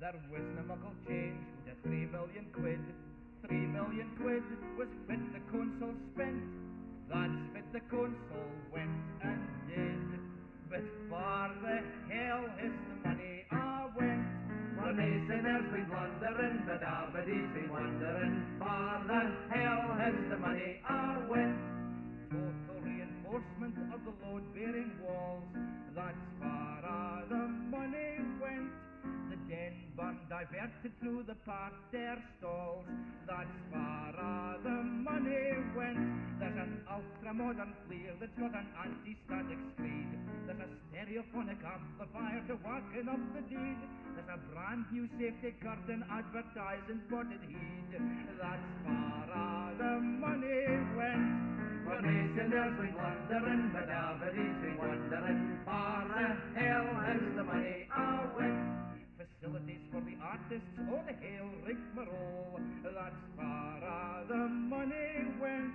There was no muckle change with the 3 million quid. 3 million quid was fit the council spent. That's fit the council went and did. But for the hell is the money I went. Well, Masoners been blundering, but Aberdeen's been wondering. For the hell has the money I went. Total reinforcement of the load-bearing walls. That's far the money went. The den burn diverted through the parterre stalls. That's far the money went. There's an ultra-modern flare that's got an anti-static screed. There's a stereophonic amplifier to working up the deed. There's a brand new safety curtain advertising potted heat. That's far the money went. Well, Masoners been wondering, but Aberdeen's been wondering. For the hell has the money I went. Facilities for the artists, oh the hail rigmarole. That's far the money went.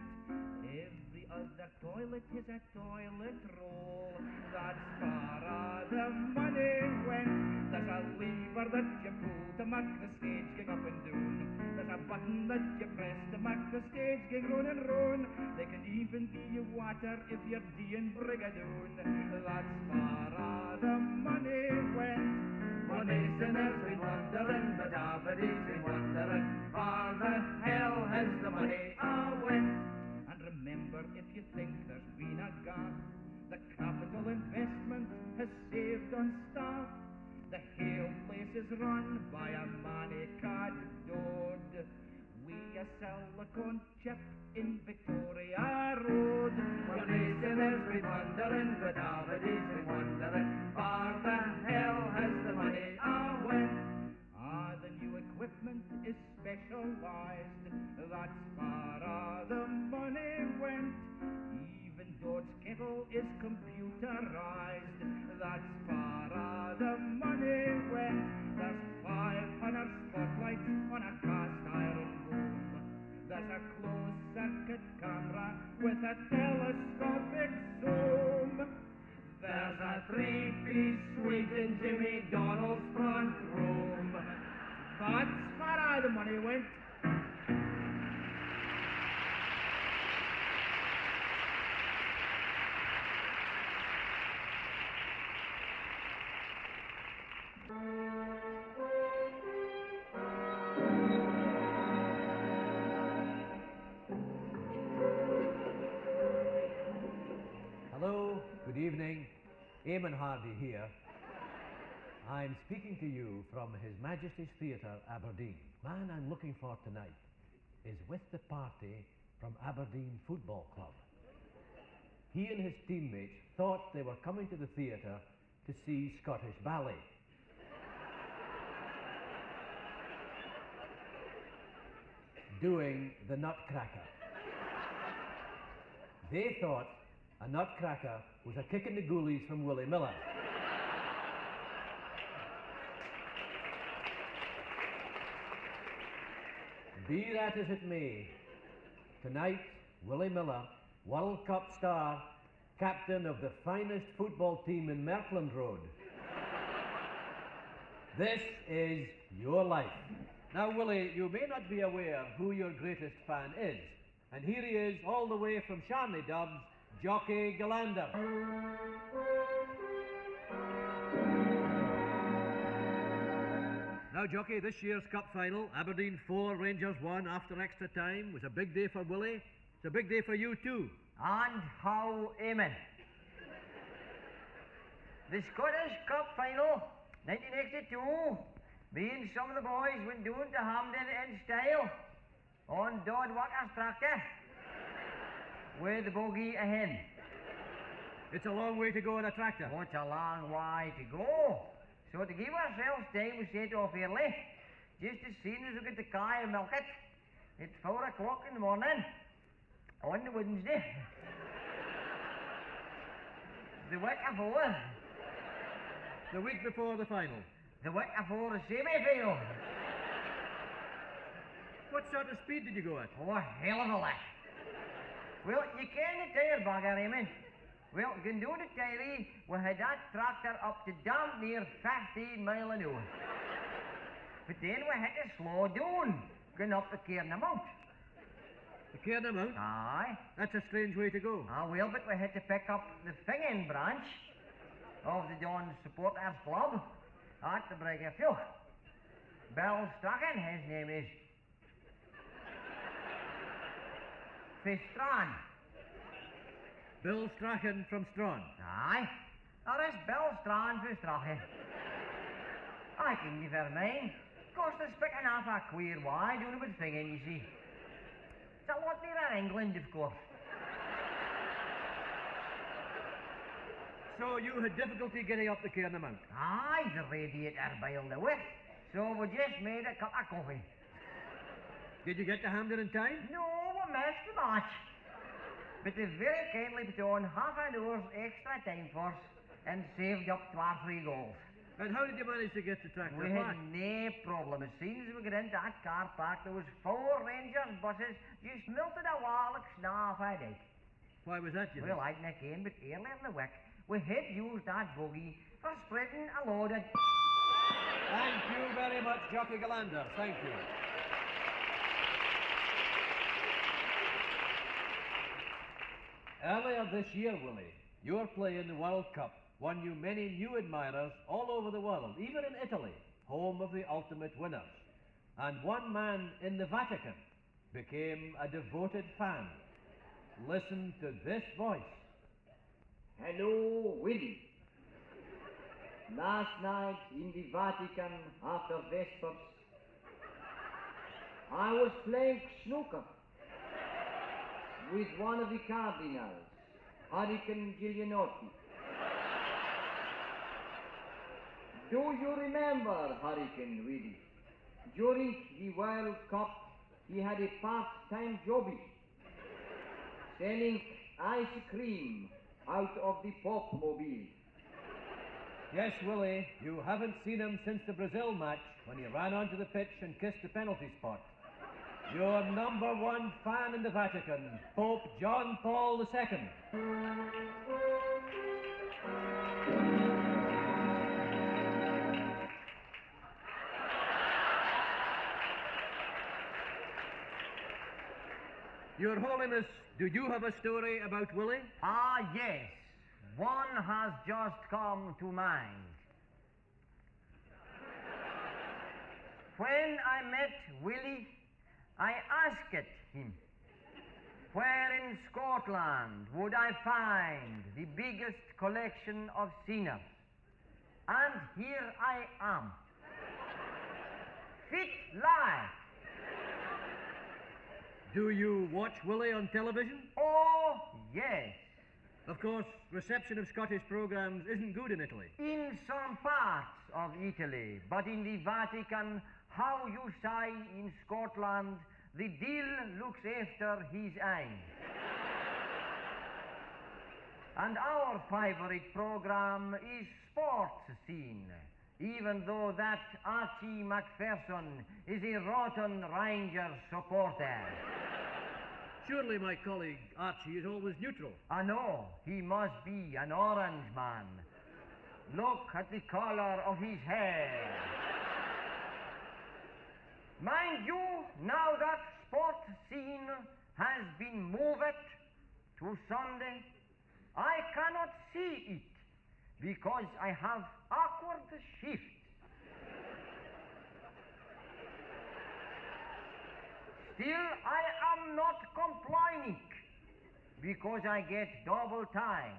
Every other toilet is a toilet roll. That's far the money went. There's a lever that you pull to make the stage ging up and down. There's a button that you press to make the stage ging round and round. They can even be water if you're doing brigadoon. That's far the money went. Well, Masoners been wondering, but Aberdeen's been wondering. For the hell has the money I went. And remember, if you think there's been a gap, the capital investment has saved on staff. The whole place is run by a manic-cad dode. We a silicone chip in Victoria Road. Well, Masoners been wondering, but Aberdeen's been wondering. For the hell has the money I went. The new equipment is specialized. That's far the money went. Even Dod's kettle is computerized. That's far the money went. There's 500 spotlights on a cast iron boom. There's a closed circuit camera with a telescopic zoom. There's a 3-piece suite in Jimmy Donald's front room. That's far the money went. Hello, good evening. Eamon Hardy here. I'm speaking to you from His Majesty's Theatre, Aberdeen. Man I'm looking for tonight is with the party from Aberdeen Football Club. He and his teammates thought they were coming to the theatre to see Scottish ballet. Doing the Nutcracker. They thought a nutcracker was a kick in the goolies from Willie Miller. Be that as it may, tonight, Willie Miller, World Cup star, captain of the finest football team in Merkland Road. This is your life. Now, Willie, you may not be aware who your greatest fan is. And here he is, all the way from Sharney Dubs, Jockey Galander. Now, Jockey, this year's cup final, Aberdeen 4, Rangers 1 after extra time, was a big day for Willie. It's a big day for you too. And how, amen. The Scottish Cup final, 1982, me and some of the boys went down to Hampden in style on Dodd Walker's tractor with the bogey ahead. It's a long way to go in a tractor. Oh, it's a long way to go. So to give ourselves time, we set off early, just as soon as we get the car and milk it. It's 4 o'clock in the morning on the Wednesday. The week before. The week before the final. The week before the semi-final. What sort of speed did you go at? Oh, a hell of a lot. Well, you can't tire bugger, Raymond. Well, you can do the Tyree, we had that tractor up to damn near 15 mile an hour. But then we had to slow down, going up the Cairnamount. The Cairnamount? Aye. That's a strange way to go. Ah, well, but we had to pick up the Fingin branch of the John Supporters Club at the Briggerfield. Bill Strachan, his name is. Fistran. Bill Strachan from Strawn. Aye. There is Bill Strachan for Strachan. I can never mind. Of course, they're speaking half a queer way, doing it with Fingin, you see. It's a lot nearer England, of course. So you had difficulty getting up the Cairnamount? Aye, the radiator boiled away. So we just made a cup of coffee. Did you get to Hampden in time? No, we missed the match. But they very kindly put on half an hour's extra time for us and saved up 2 or 3 goals. And how did you manage to get the tractor We back? had no problem. As soon as we got into that car park, there was 4 Rangers buses just melted a wall like snow off a dike. Why was that, you Well, think? I'd not again, but earlier in the week, we had used that buggy for spreading a load of... Thank you very much, Jockey Galander. Thank you. Earlier this year, Willie, your play in the World Cup won you many new admirers all over the world, even in Italy, home of the ultimate winners. And one man in the Vatican became a devoted fan. Listen to this voice. Hello, Willie. Last night in the Vatican after Vespers, I was playing snooker with one of the cardinals, Hurricane Giulianotti. Do you remember Hurricane, Willie? During the World Cup, he had a part-time jobby selling ice cream out of the Pop-mobile. Yes, Willie, you haven't seen him since the Brazil match when he ran onto the pitch and kissed the penalty spot. Your #1 fan in the Vatican, Pope John Paul II. Your Holiness, do you have a story about Willie? Ah, yes. One has just come to mind. When I met Willie, I asked him, where in Scotland would I find the biggest collection of sinners? And here I am. Fit live. Do you watch Willie on television? Oh, yes. Of course, reception of Scottish programmes isn't good in Italy. In some parts of Italy, but in the Vatican, how you say in Scotland, the deal looks after his aim. And our favourite programme is Sports Scene, even though that Archie Macpherson is a rotten Rangers supporter. Surely my colleague Archie is always neutral. I know, he must be an orange man. Look at the colour of his hair. Mind you, now that Sports Scene has been moved to Sunday, I cannot see it because I have awkward shift. Still, I am not complaining because I get double time.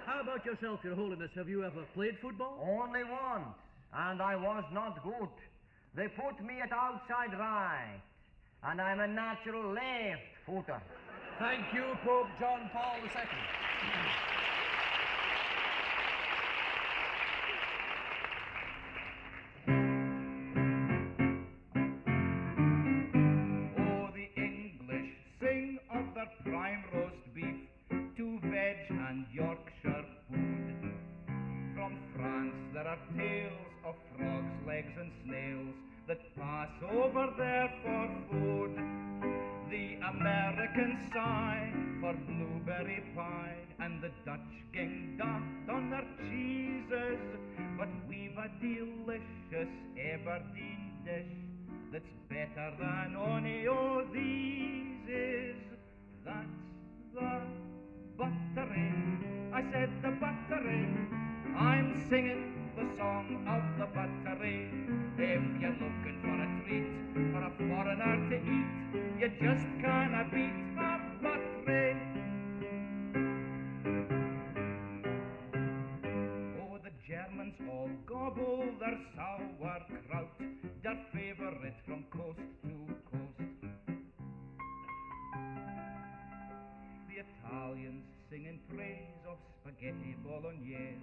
How about yourself, Your Holiness? Have you ever played football? Only once, and I was not good. They put me at outside right, and I'm a natural left footer. Thank you, Pope John Paul II. Oh, the English sing of their prime roast beef, to veg and Yorkshire food. From France there are tales of frogs' legs and snails that pass over there for food. The Americans sigh for blueberry pie, and the Dutch gang dot on their cheeses, but we've a delicious Aberdeen dish that's better than any o' these is. That's the buttery. I said the buttery. I'm singing the song of the buttery. If you're looking for a treat, for a foreigner to eat, you just can't beat a buttery. Oh, the Germans all gobble their sauerkraut, their favourite from coast to coast. The Italians sing in praise of spaghetti bolognese,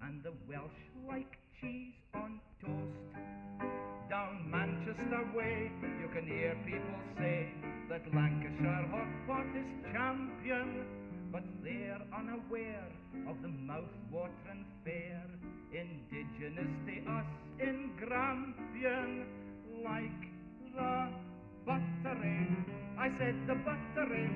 and the Welsh like cheese on toast. Down Manchester way, you can hear people say that Lancashire hot pot is champion, but they're unaware of the mouth-watering fare indigenous to us in Grampian, like the buttery. I said the buttery.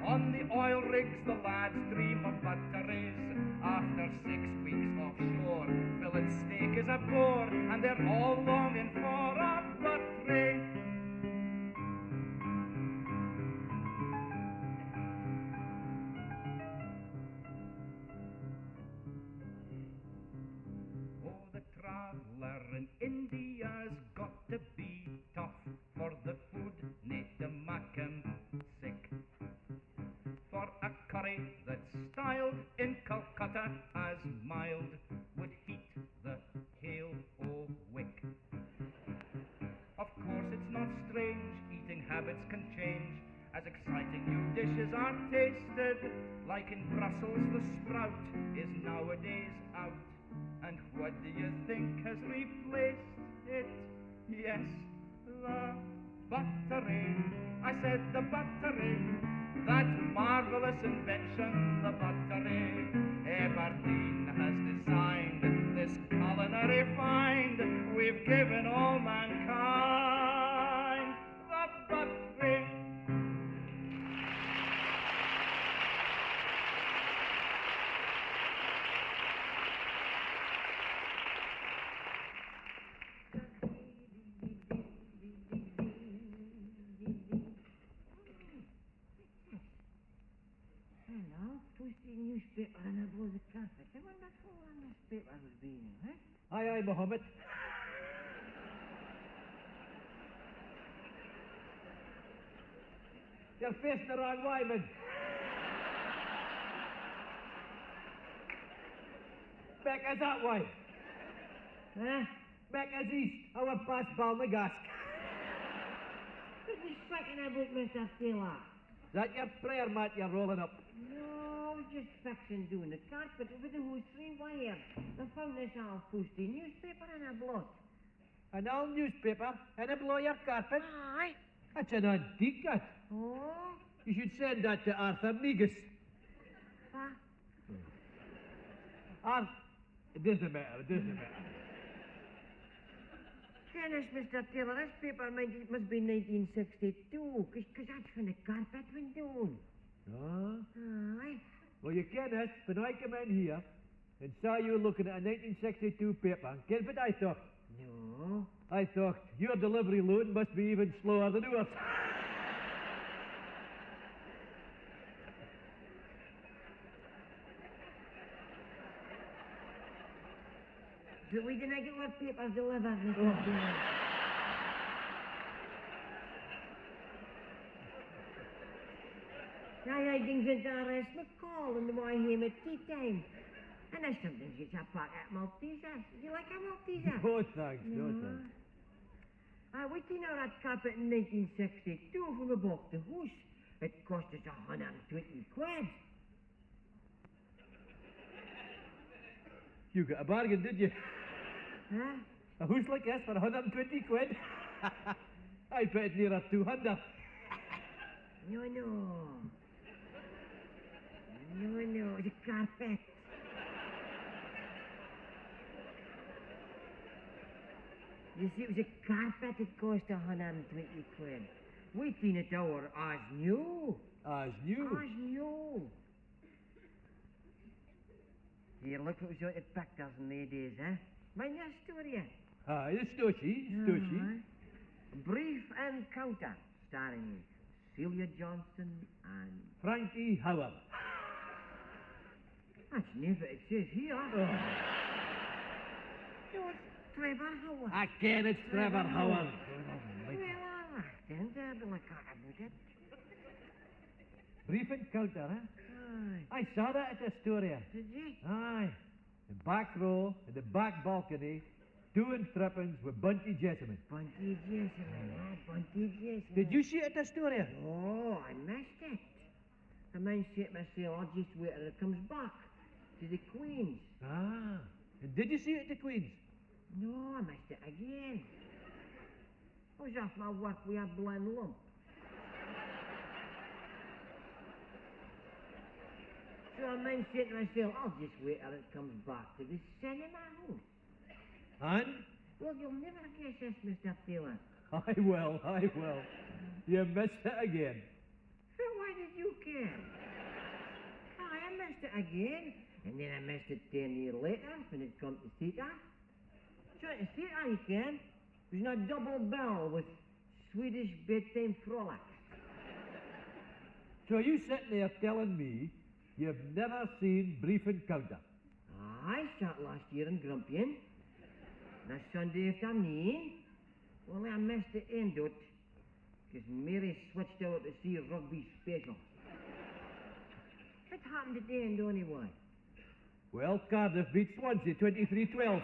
On the oil rigs the lads dream of butteries. After 6 weeks offshore, fillet steak is a bore, and they're all longing for a buttery. Oh, the traveller in India's got to be tough, for the food need to make him sick. For a curry that's styled in Calcutta as mild would heat the hail o' wick. Of course it's not strange, eating habits can change as exciting new dishes are tasted. Like in Brussels the sprout is nowadays out, and what do you think has replaced it? Yes, the buttery. I said the buttery. That marvelous invention, the buttery. Aberdeen has designed this culinary find we've given all mankind. The buttery. Newspaper and I blow the carpet. I wonder who on this paper was being, eh? Aye, aye, Mohammed. You're facing the wrong way, man. Back as that way. Huh? Back as east. I went past Balnagasc. What are you speaking about, Mr. Taylor? Is that your prayer mat you're rolling up? No, just fixing doing the carpet over the whole 3 wires. I found this all posty newspaper and a blot. An old newspaper and a blow your carpet? Aye. That's an antique, that. Oh? You should send that to Arthur Negus. What? It doesn't matter, it doesn't matter. Goodness, Mr. Taylor, this paper must be 1962, because that's when the carpet went down. No? Aye. Well, you can't when I come in here and saw you looking at a 1962 paper. Guess what I thought? No. I thought your delivery load must be even slower than yours. We didn't get what papers delivered, Mr. Taylor. I things into R.S. McCall and the boy him at tea time. And I sometimes get a packet of Maltesers. Do you like a Malteser? No thanks, no thanks. We cleaned out that carpet in 1962 from the book the house. It cost us 120 quid. You got a bargain, did you? Huh? A house like this for 120 quid? I bet it nearer 200. No, the carpet. You see, it was a carpet that cost 120 quid. We cleaned it out as new. As new? As new. Here, look what was out at Pactors in the days, eh? Mijn story. Ah, the story. A brief encounter starring Celia Johnson and... Frankie Howard. That's never it says here. Oh. No, it's Trevor Howard. I can, it's Trevor Howard. Well, all right, then, I'll look out about it. Brief encounter, huh? Aye. I saw that at Astoria. Did you? Aye. The back row, in the back balcony, doing threepence with Bunty Jessamine. Bunty Jessamine, Bunty Jessamine. Did you see it at Astoria? Oh, I missed it. I might say to myself, I'll just wait till it comes back to the Queen's. Ah. And did you see it at the Queen's? No, I missed it again. I was off my work with a blind lump. So I might say to myself, I'll just wait till it comes back to the cinema house. And? Well, you'll never guess this, Mr. Taylor. I will. You missed it again. So why did you care? I missed it again, and then I missed it 10 years later when it come to theatre. So at the theatre you can, there's no double barrel with Swedish bedtime frolic. So you sitting there telling me you've never seen Brief Encounter? I sat last year in Grampian. That Sunday afternoon. Well, I missed the end of it, because Mary switched out to see a rugby special. What happened at the end anyway? Well, Cardiff beat Swansea 23-12.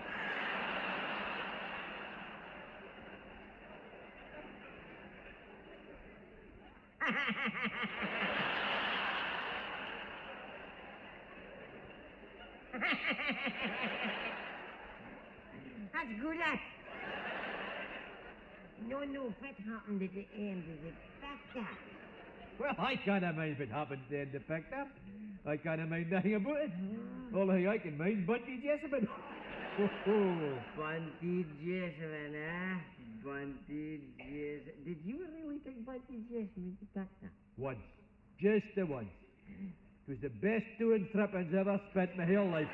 That's good, that. No, what happened at the end of the factor? Well, I can't mind if it happened then, the factor. I can't mind nothing about it. All I can mind is Bunty Jessamine. Bunty Jessamine, eh? Bunty Jessamine. Did you really take Bunty Jessamine to factor? Once. Just the once. It was the best 2 and threepence I ever spent my whole life.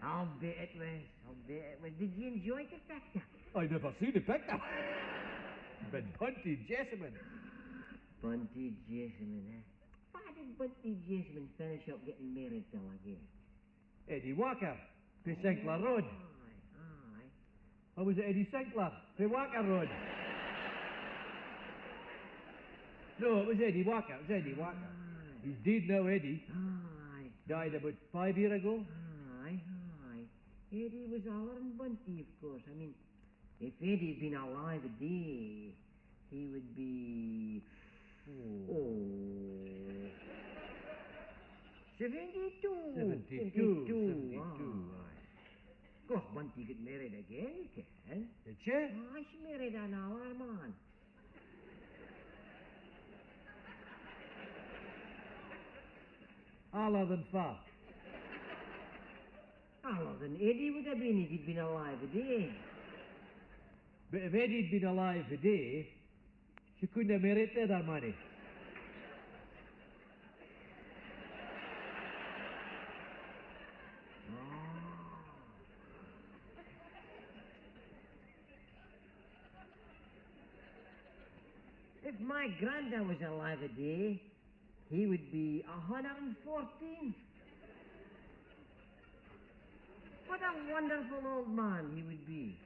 I'll bet it was. Did you enjoy the factor? I never seen the factor. But Bunty Jessamine. Bunty Jessamine, eh? Why did Bunty Jessamine finish up getting married till again? Eddie Walker, for Sinclair Road. Aye. Or was it Eddie Sinclair, for Walker Road? No, it was Eddie Walker. He's dead now, Eddie. Aye. Died about 5 years ago. Aye. Eddie was older than Bunty, of course. I mean, if Eddie'd been alive today, he would be... 72. 72. Of course, Bunty get married again, you can. Did she? Aye, she married an older man. Older than far. Older than Eddie would have been if he'd been alive today. But if Eddie'd been alive today, she couldn't have married the other money. If my granddad was alive today, he would be 114. What a wonderful old man he would be.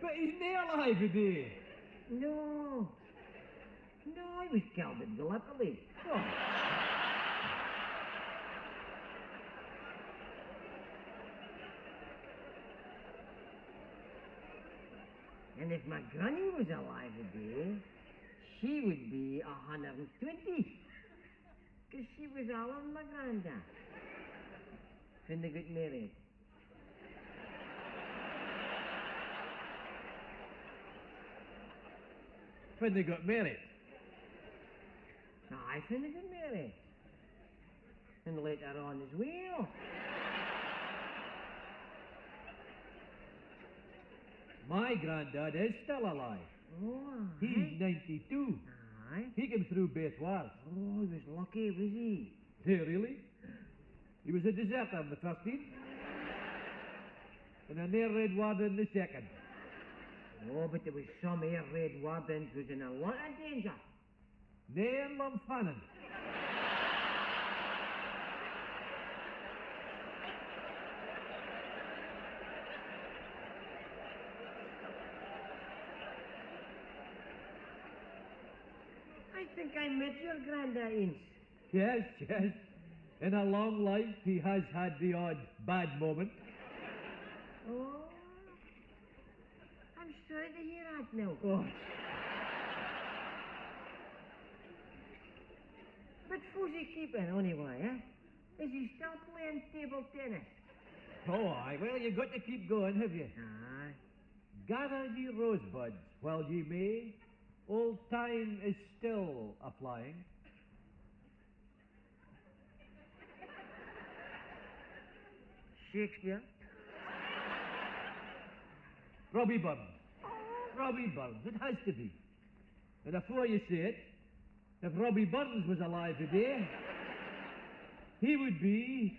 But he's not alive today. No, he was killed in Gallipoli. Oh. And if my granny was alive today, she would be 120. Because she was older than my granddad. When they got married. When they got married. Aye, when they got married. And later on as well. My granddad is still alive. Oh, aye. He's 92. Aye. He came through both wars. Oh, he was lucky, was he? Yeah, really? He was a deserter in the first team. And a near red warden in the second. Oh, but there was some air red wardens was in a lot of danger. Near Lumfannon. I think I met your granda Ince. Yes, yes. In a long life, he has had the odd bad moment. Oh, I'm sorry to hear that now. Oh, But who's he keeping anyway, eh? Is he still playing table tennis? oh, aye. Well, you've got to keep going, have you? Aye. Gather ye rosebuds while ye may. Old time is still a-flying. Shakespeare? Robbie Burns. Robbie Burns. It has to be. And before you say it, if Robbie Burns was alive today, he would be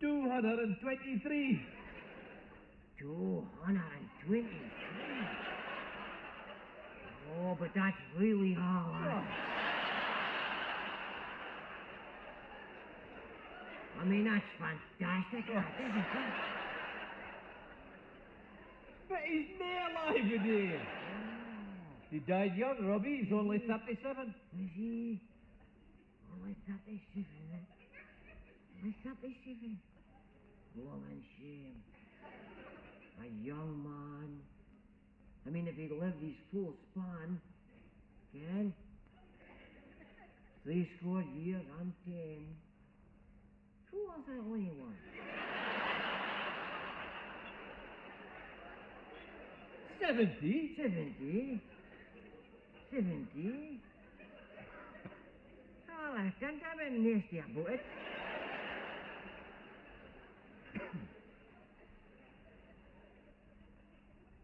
223. 223. Oh, but that's really hard. I mean, that's fantastic, isn't it? But he's not alive today. He died young, Robbie. He's only 37. Is he? Only 37, Only 37. Blooming shame. A young man. I mean, if he'd lived his full span, Ken, 60 years and 10. Who was that only one? 70? 70? 70? Oh, I can't have a nasty about it.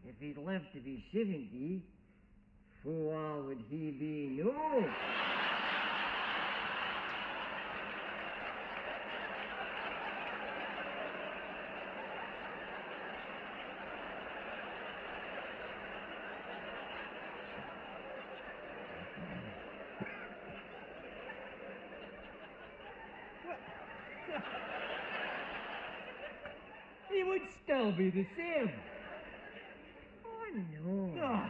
If he'd lived to be 70, who all would he be? No! He would still be the same. Oh, no. Oh.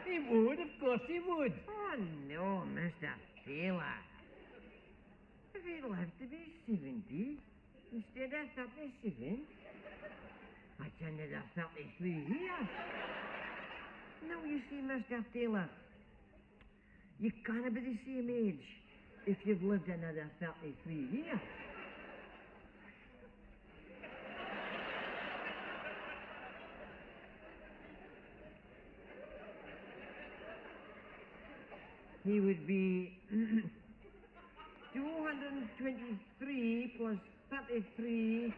He would, of course he would. Oh, no, Mr. Taylor. If he'd lived to be 70 instead of 37, that's another 33 years. Now, you see, Mr. Taylor, you can't be the same age if you've lived another 33 years. He would be 223 plus 33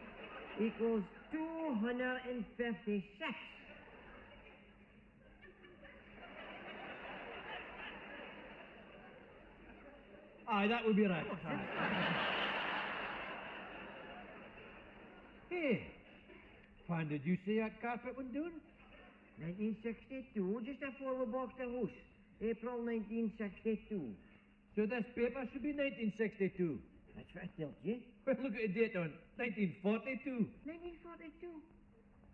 equals 256. Aye, that would be right. Hey, when did you see that carpet one doing? 1962, just before we bought the house. April 1962. So this paper should be 1962. That's what I told you. Well, look at the date on 1942. 1942?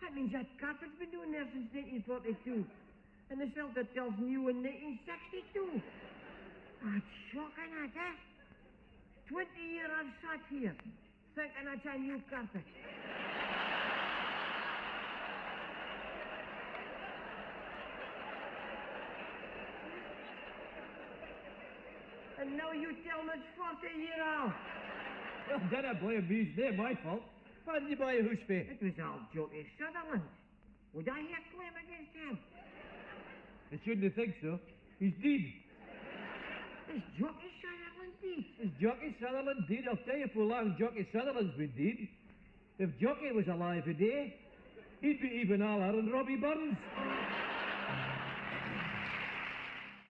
That means that carpet's been doing there since 1942. And the filter tells new in 1962. That's shocking, that, eh? 20 years I've sat here, thinking that's a new carpet. And now you tell me it's 40 years old. Well, don't blame me. It's not my fault. Why did you buy a house for? It was all Jockey Sutherland. Would I hear claim against him? I shouldn't think so. He's dead. Is Jockey Sutherland dead? Is Jockey Sutherland dead? I'll tell you for long Jockey Sutherland's been dead. If Jockey was alive today, he'd be even aller than Robbie Burns.